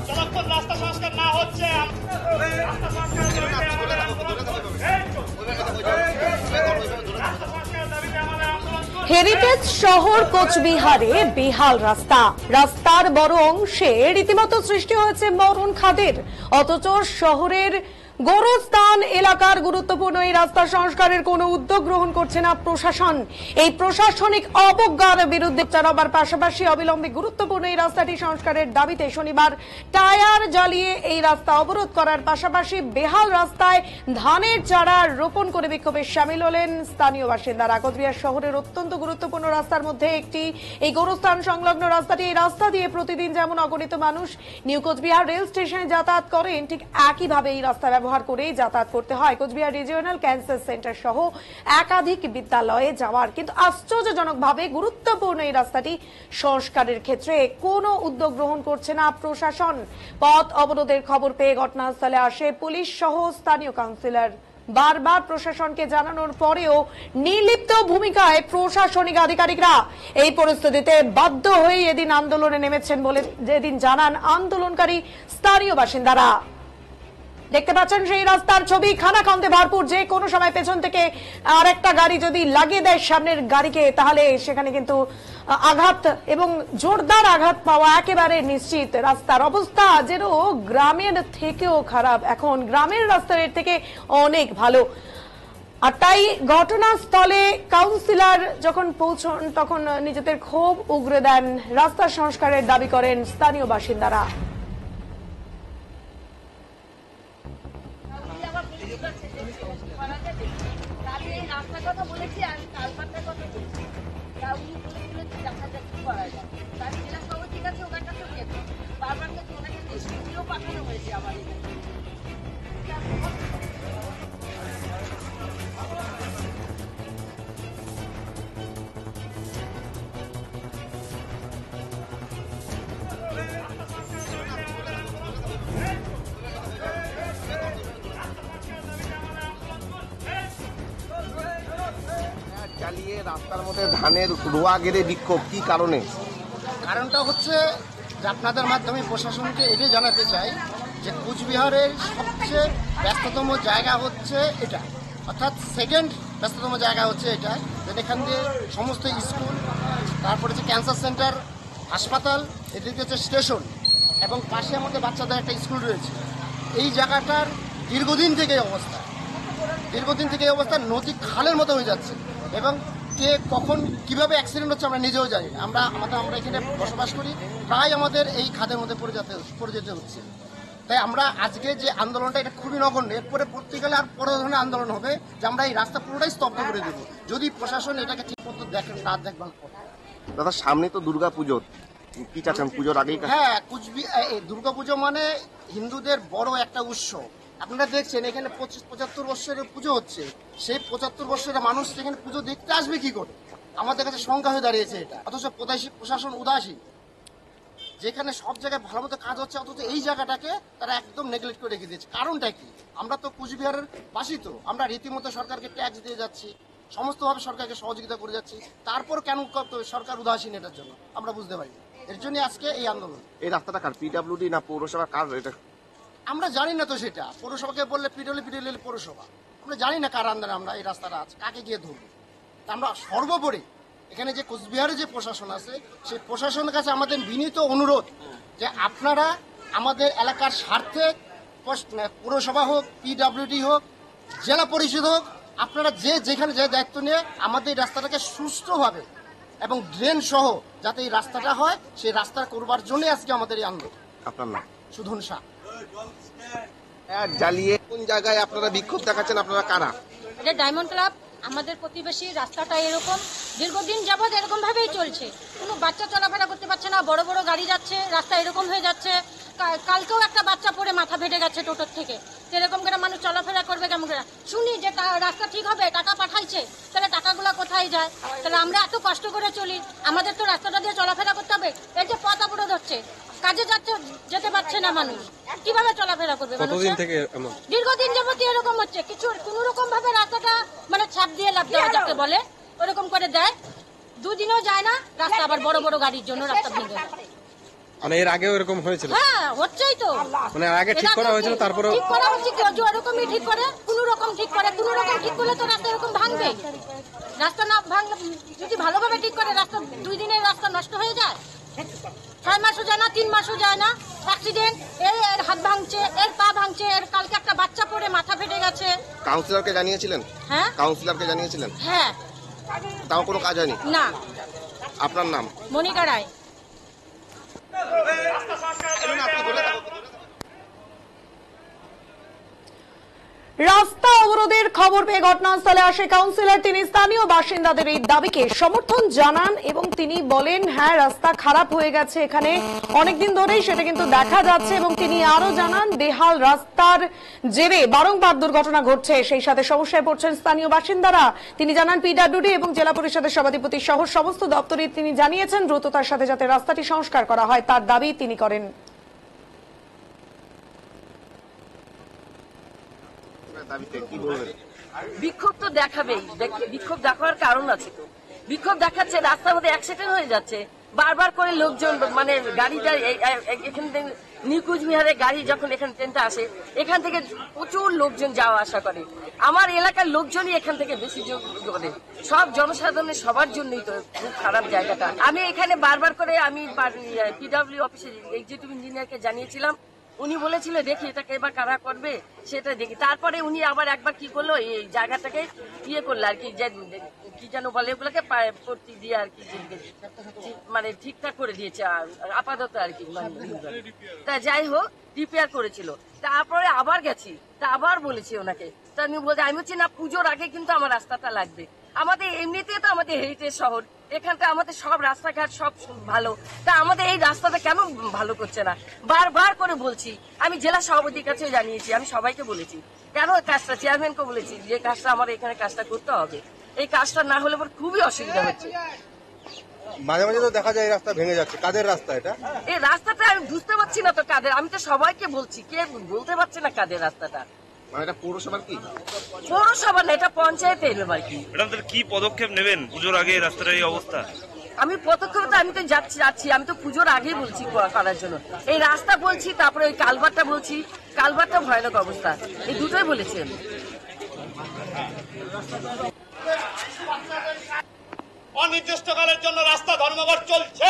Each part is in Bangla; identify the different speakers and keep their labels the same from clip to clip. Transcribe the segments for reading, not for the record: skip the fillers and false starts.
Speaker 1: যতক্ষণ রাস্তা সংস্কার না হচ্ছে রাস্তা সংস্কার দাবিতে আমাদের আন্দোলন।
Speaker 2: হেরিটেজ শহর কোচবিহারে বেহাল রাস্তার বড় অংশে রীতিমতো সৃষ্টি হয়েছে মরণ খাদের। অথচ শহরের গোরস্থান এলাকার গুরুত্বপূর্ণ এই রাস্তা সংস্কারের কোনো উদ্যোগ গ্রহণ করছে না প্রশাসন। এই প্রশাসনিক অবজ্ঞার বিরুদ্ধে জানাবার পাশাপাশি অবিলম্বে গুরুত্বপূর্ণ এই রাস্তাটি সংস্কারের দাবিতে শনিবার টায়ার জ্বালিয়ে এই রাস্তা অবরোধ করার পাশাপাশি বেহাল রাস্তায় ধানের চারা রোপণ করে বিক্ষোভে সামিল হলেন স্থানীয় বাসিন্দারা। কোচবিহার শহরের অত্যন্ত গুরুত্বপূর্ণ রাস্তার মধ্যে একটি এই গোরস্থান সংলগ্ন রাস্তাটি। এই রাস্তা দিয়ে প্রতিদিন যেমন অগণিত মানুষ নিউ কোচবিহার রেল স্টেশনে যাতায়াত করেন, ঠিক একইভাবে এই রাস্তা ব্যবহার করে যাতায়াত করতে হয় কোচবিহার রিজিওনাল ক্যান্সার সেন্টার সহ একাধিক বিদ্যালয়ে যাওয়ার। কিন্তু আশ্চর্যজনকভাবে গুরুত্বপূর্ণ এই রাস্তাটি সংস্কারের ক্ষেত্রে কোনো উদ্যোগ গ্রহণ করছে না প্রশাসন। পথ অবরোধের খবর পেয়ে ঘটনাস্থলে আসে পুলিশ সহ স্থানীয় কাউন্সিলর। বারবার প্রশাসনকে জানানোর পরেও নির্লিপ্ত ভূমিকায় প্রশাসনিক আধিকারিকরা। এই পরিস্থিতিতে বাধ্য হয়ে এদিন আন্দোলনে নেমেছেন বলে যেদিন জানান আন্দোলনকারী স্থানীয় বাসিন্দারা। দেখতে পাচ্ছেন সেই রাস্তার ছবি, খানাখন্দে ভরপুর। যে কোনো সময় পেছন থেকে আরেকটা গাড়ি যদি লাগিয়ে দেয় সামনের গাড়িকে, তাহলে সেখানে কিন্তু আঘাত এবং জোরদার আঘাত পাওয়া একেবারে নিশ্চিত। রাস্তার অবস্থা যেন গ্রামের থেকেও খারাপ। এখন গ্রামের রাস্তার এর থেকে অনেক ভালো। আর তাই ঘটনাস্থলে কাউন্সিলর যখন পৌঁছন তখন নিজেদের ক্ষোভ উগরে দেন। রাস্তা সংস্কারের দাবি করেন স্থানীয় বাসিন্দারা।
Speaker 3: কথা বলেছি আমি কালপাতার কথা বলছি, তা উনি বলেছিল যে দেখা যাক কি করা যায়। তার জেলা সবাই ঠিক আছে, ওখানটা তো গেছে বারবার তো ওনাকে দেশও পাঠানো হয়েছে আমার এখানে।
Speaker 4: চালিয়ে রাস্তার মধ্যে ধানের রোয়া গেড়ে বিক্ষোভ, কি কারণে?
Speaker 5: কারণটা হচ্ছে যে আপনাদের মাধ্যমে প্রশাসনকে এটাই জানাতে চাই যে কোচবিহারের সবচেয়ে ব্যস্ততম জায়গা হচ্ছে এটা, অর্থাৎ সেকেন্ড ব্যস্ততম জায়গা হচ্ছে এটা। এখান দিয়ে সমস্ত স্কুল, তারপরে হচ্ছে ক্যান্সার সেন্টার, হাসপাতাল, এদিকে হচ্ছে স্টেশন এবং পাশে আমাদের বাচ্চাদের একটা স্কুল রয়েছে। এই জায়গাটার দীর্ঘদিন থেকে এই অবস্থা নদী খালের মতো হয়ে যাচ্ছে এবং কে কখন কিভাবে অ্যাক্সিডেন্ট হচ্ছে আমরা নিজেও জানি। আমরা এখানে বসবাস করি, প্রায় আমাদের এই খাদের মধ্যে পড়ে যেতে হচ্ছে। তাই আমরা আজকে যে আন্দোলনটা, এটা খুবই নগণ্য। এরপরে পরবর্তীকালে আর বড় ধরনের আন্দোলন হবে যে আমরা এই রাস্তা পুরোটাই স্তব্ধ করে দেবো যদি প্রশাসন এটাকে ঠিক মতো দেখভাল করে।
Speaker 4: দাদা, সামনে তো দুর্গা পুজো, কি চাচ্ছেন পুজোর আগেই?
Speaker 5: হ্যাঁ, দুর্গা পুজো মানে হিন্দুদের বড় একটা উৎসব। আপনারা দেখছেন এখানে 75 বছরের পুজো হচ্ছে। সেই 75 বছরের মানুষ এখানে পুজো দেখতে আসবে কি করে? আমাদের কাছে সংখ্যা হয়ে দাঁড়িয়েছে এটা। অথচ প্রশাসন উদাসীন, যেখানে সব জায়গায় ভালো মতো কাজ হচ্ছে, অথচ এই জায়গাটাকে তারা একদম নেগলেক্ট করে রেখে দিয়েছে। কারণটা কি? আমরা তো কোচবিহারের বাসী, তো আমরা রীতিমতো সরকারকে ট্যাক্স দিয়ে যাচ্ছি, সমস্তভাবে সরকারকে সহযোগিতা করে যাচ্ছি, তারপর কেন সরকার উদাসীন এটার জন্য আমরা বুঝতে পারি। এর জন্য আজকে এই আন্দোলন।
Speaker 4: এই রাস্তাটা কার, পিডব্লিউডি না পৌরসভা, কার এটা?
Speaker 5: আমরা জানি না তো সেটা। পৌরসভাকে বললে পিডব্লিউডি পৌরসভা, আমরা জানি না কার আন্দারে আমরা এই রাস্তাটা আছে, কাকে গিয়ে ধরবো। তা আমরা সর্বোপরি এখানে যে কোচবিহারে যে প্রশাসন আছে, সেই প্রশাসনের কাছে আমাদের বিনীত অনুরোধ যে আপনারা আমাদের এলাকার স্বার্থে, পৌরসভা হোক, পিডব্লিউডি হোক, জেলা পরিষদ হোক, আপনারা যেখানে যে দায়িত্ব নিয়ে আমাদের এই রাস্তাটাকে সুষ্ঠুভাবে এবং ড্রেন সহ যাতে এই রাস্তাটা হয়, সেই রাস্তা করবার জন্য আজকে আমাদের এই আন্দোলন।
Speaker 4: আপনার নাম?
Speaker 5: সুধন শাহ।
Speaker 4: জ্বালিয়ে কোন জায়গায় আপনারা বিক্ষোভ দেখাচ্ছেন? আপনারা কারা?
Speaker 6: এটা ডায়মন্ড ক্লাব। আমাদের প্রতিবেশী রাস্তাটা এরকম দীর্ঘদিন যাবৎ এরকম ভাবেই চলছে। কোনো বাচ্চা চলাফেরা করতে পারছে না, বড় বড় গাড়ি যাচ্ছে, রাস্তা এরকম হয়ে যাচ্ছে। কালকেও একটা বাচ্চা পড়ে মাথা ফেটে গেছে টোটোর থেকে। এরকম করে মানুষ চলাফেরা করবে কেমন করে? শুনি যে রাস্তা ঠিক হবে, টাকা পাঠাইছে, তাহলে টাকাগুলো কোথায় যায়? তাহলে আমরা এত কষ্ট করে চলি, আমাদের তো রাস্তাটা দিয়ে চলাফেরা করতে হবে। এই যে পথ অবরোধ হচ্ছে, কাজে যেতে পারছে না মানুষ, কিভাবে চলাফেরা করবে? দীর্ঘদিন যাবত এরকম হচ্ছে, কোন রকম ভাবে রাস্তাটা মানে ছাপ দিয়ে লাভ দেওয়া যাকে বলে ওরকম করে দেয়। দুদিনও যায় না, রাস্তা আবার বড় বড় গাড়ির জন্য রাস্তা ভেঙে যায়।
Speaker 7: মানে এর আগেও এরকম হয়েছিল?
Speaker 6: হ্যাঁ, হচ্ছেই তো।
Speaker 7: মানে এর আগে ঠিক করা হয়েছিল, তারপরে
Speaker 6: ঠিক করা হচ্ছে কি ওরকমই ঠিক করে, কোনো রকম ঠিক করে, কোনো রকম ঠিক করলে তো রাস্তা এরকম ভাঙবে। রাস্তা না ভাঙলে, যদি ভালোভাবে ঠিক করে রাস্তা 2 দিনের রাস্তা নষ্ট হয়ে যায়, 6 মাসও যায় না, 3 মাসও যায় না। অ্যাক্সিডেন্ট, এর হাত ভাঙছে, এর পা ভাঙছে, এর কালকে একটা বাচ্চা পড়ে মাথা ফেটে গেছে।
Speaker 4: কাউন্সিলরকে জানিয়েছিলেন?
Speaker 6: হ্যাঁ
Speaker 4: কাউন্সিলরকে জানিয়েছিলেন?
Speaker 6: হ্যাঁ।
Speaker 4: তাও কোনো কাজ হয়নি?
Speaker 6: না।
Speaker 4: আপনার নাম?
Speaker 6: মনিকা রায়।
Speaker 1: রাস্তা সংস্কার
Speaker 2: রাস্তা অবরোধের খবর পেয়ে ঘটনাস্থলে আসে কাউন্সিলর। তিনি স্থানীয় বাসিন্দাদের এই দাবিকে সমর্থন জানান এবং তিনি বলেন, হ্যাঁ, রাস্তা খারাপ হয়ে গেছে এখানে অনেকদিন ধরেই, সেটা কিন্তু দেখা যাচ্ছে। এবং তিনি আরো জানান, বেহাল রাস্তার জেরে বারংবার দুর্ঘটনা ঘটছে, সেই সাথে সমস্যায় পড়ছেন স্থানীয় বাসিন্দারা। তিনি জানান, পিডব্লিউডি এবং জেলা পরিষদের সভাধিপতি সহ সমস্ত দপ্তরে তিনি জানিয়েছেন দ্রুততার সাথে যাতে রাস্তাটি সংস্কার করা হয়, তার দাবি তিনি করেন।
Speaker 3: বিক্ষোভ তো দেখাবেই, বিক্ষোভ দেখার কারণ আছে তো। বিক্ষোভ দেখাচ্ছে, রাস্তার মধ্যে অ্যাক্সিডেন্ট হয়ে যাচ্ছে বারবার করে। লোকজন মানে গাড়িটা এখান থেকে নিউ কুচবিহারে গাড়ি যখন এখানে ট্রেনটা আসে, এখান থেকে প্রচুর লোকজন যাওয়া আসা করে। আমার এলাকার লোকজনই এখান থেকে বেশি যোগ করে। সব জনসাধারণের সবার জন্যই তো খুব খারাপ জায়গাটা। আমি এখানে বারবার করে আমি পিডব্লিউ অফিসের এক্সিকিউটিভ ইঞ্জিনিয়ারকে জানিয়েছিলাম। উনি বলেছিল দেখি এটাকে এবার কারা করবে সেটা দেখি। তারপরে উনি আবার একবার কি করলো, এই জায়গাটাকে ইয়ে করলো আর কি, কি যেন বলে ওগুলোকে পট্টি দিয়ে আর কি, মানে ঠিকঠাক করে দিয়েছে আপাতত আর কি। তা যাই হোক, রিপেয়ার করেছিল। তারপরে আবার গেছি, তা আবার বলেছি ওনাকে। তা উনি বলছে, আমি বলছি না, পুজোর আগে কিন্তু আমার রাস্তাটা লাগবে। আমাদের এমনিতে তো আমাদের হেরিটেজ শহর, এখানটা আমাদের সব রাস্তাঘাট সব ভালো, তা আমাদের এই রাস্তাটা কেন ভালো করছে না? বারবার করে বলছি, আমি জেলা সভাপতির কাছেও জানিয়েছি, আমি সবাইকে বলেছি, কেন কাজটা চেয়ারম্যানকে বলেছি যে কাজটা আমার এখানে কাজটা করতে হবে। এই কাজটা না হলে আমার খুবই অসুবিধা হচ্ছে।
Speaker 7: মাঝে মাঝে তো দেখা যায় এই রাস্তা ভেঙে যাচ্ছে। কাদের রাস্তা এটা?
Speaker 3: এই রাস্তাটা আমি বুঝতে পারছি না তো কাদের। আমি তো সবাইকে বলছি, কে বলতে পারছি না কাদের রাস্তাটা।
Speaker 4: মানে এটা পৌরসভার কি?
Speaker 3: পৌরসভা না, এটা পঞ্চায়েতের আর কি।
Speaker 1: ম্যাডাম, তাহলে কি পদক্ষেপ নেবেন পুজোর আগে এই রাস্তার এই অবস্থা?
Speaker 3: আমি পদক্ষেপ তো আমি তো যাচ্ছি, আমি তো পুজোর আগেই বলছি করার জন্য। এই রাস্তা বলছি, তারপরে ওই কালভারটা বলছি। কালভারটা ভয়ানক অবস্থা, এই দুটোই বলেছি আমি।
Speaker 1: অনির্দিষ্টকালের জন্য রাস্তা ধর্মঘট চলছে।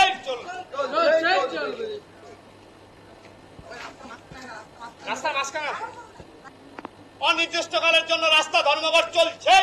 Speaker 1: রাস্তার মাঝখানে অনির্দিষ্টকালের জন্য রাস্তা ধর্মঘট চলছে।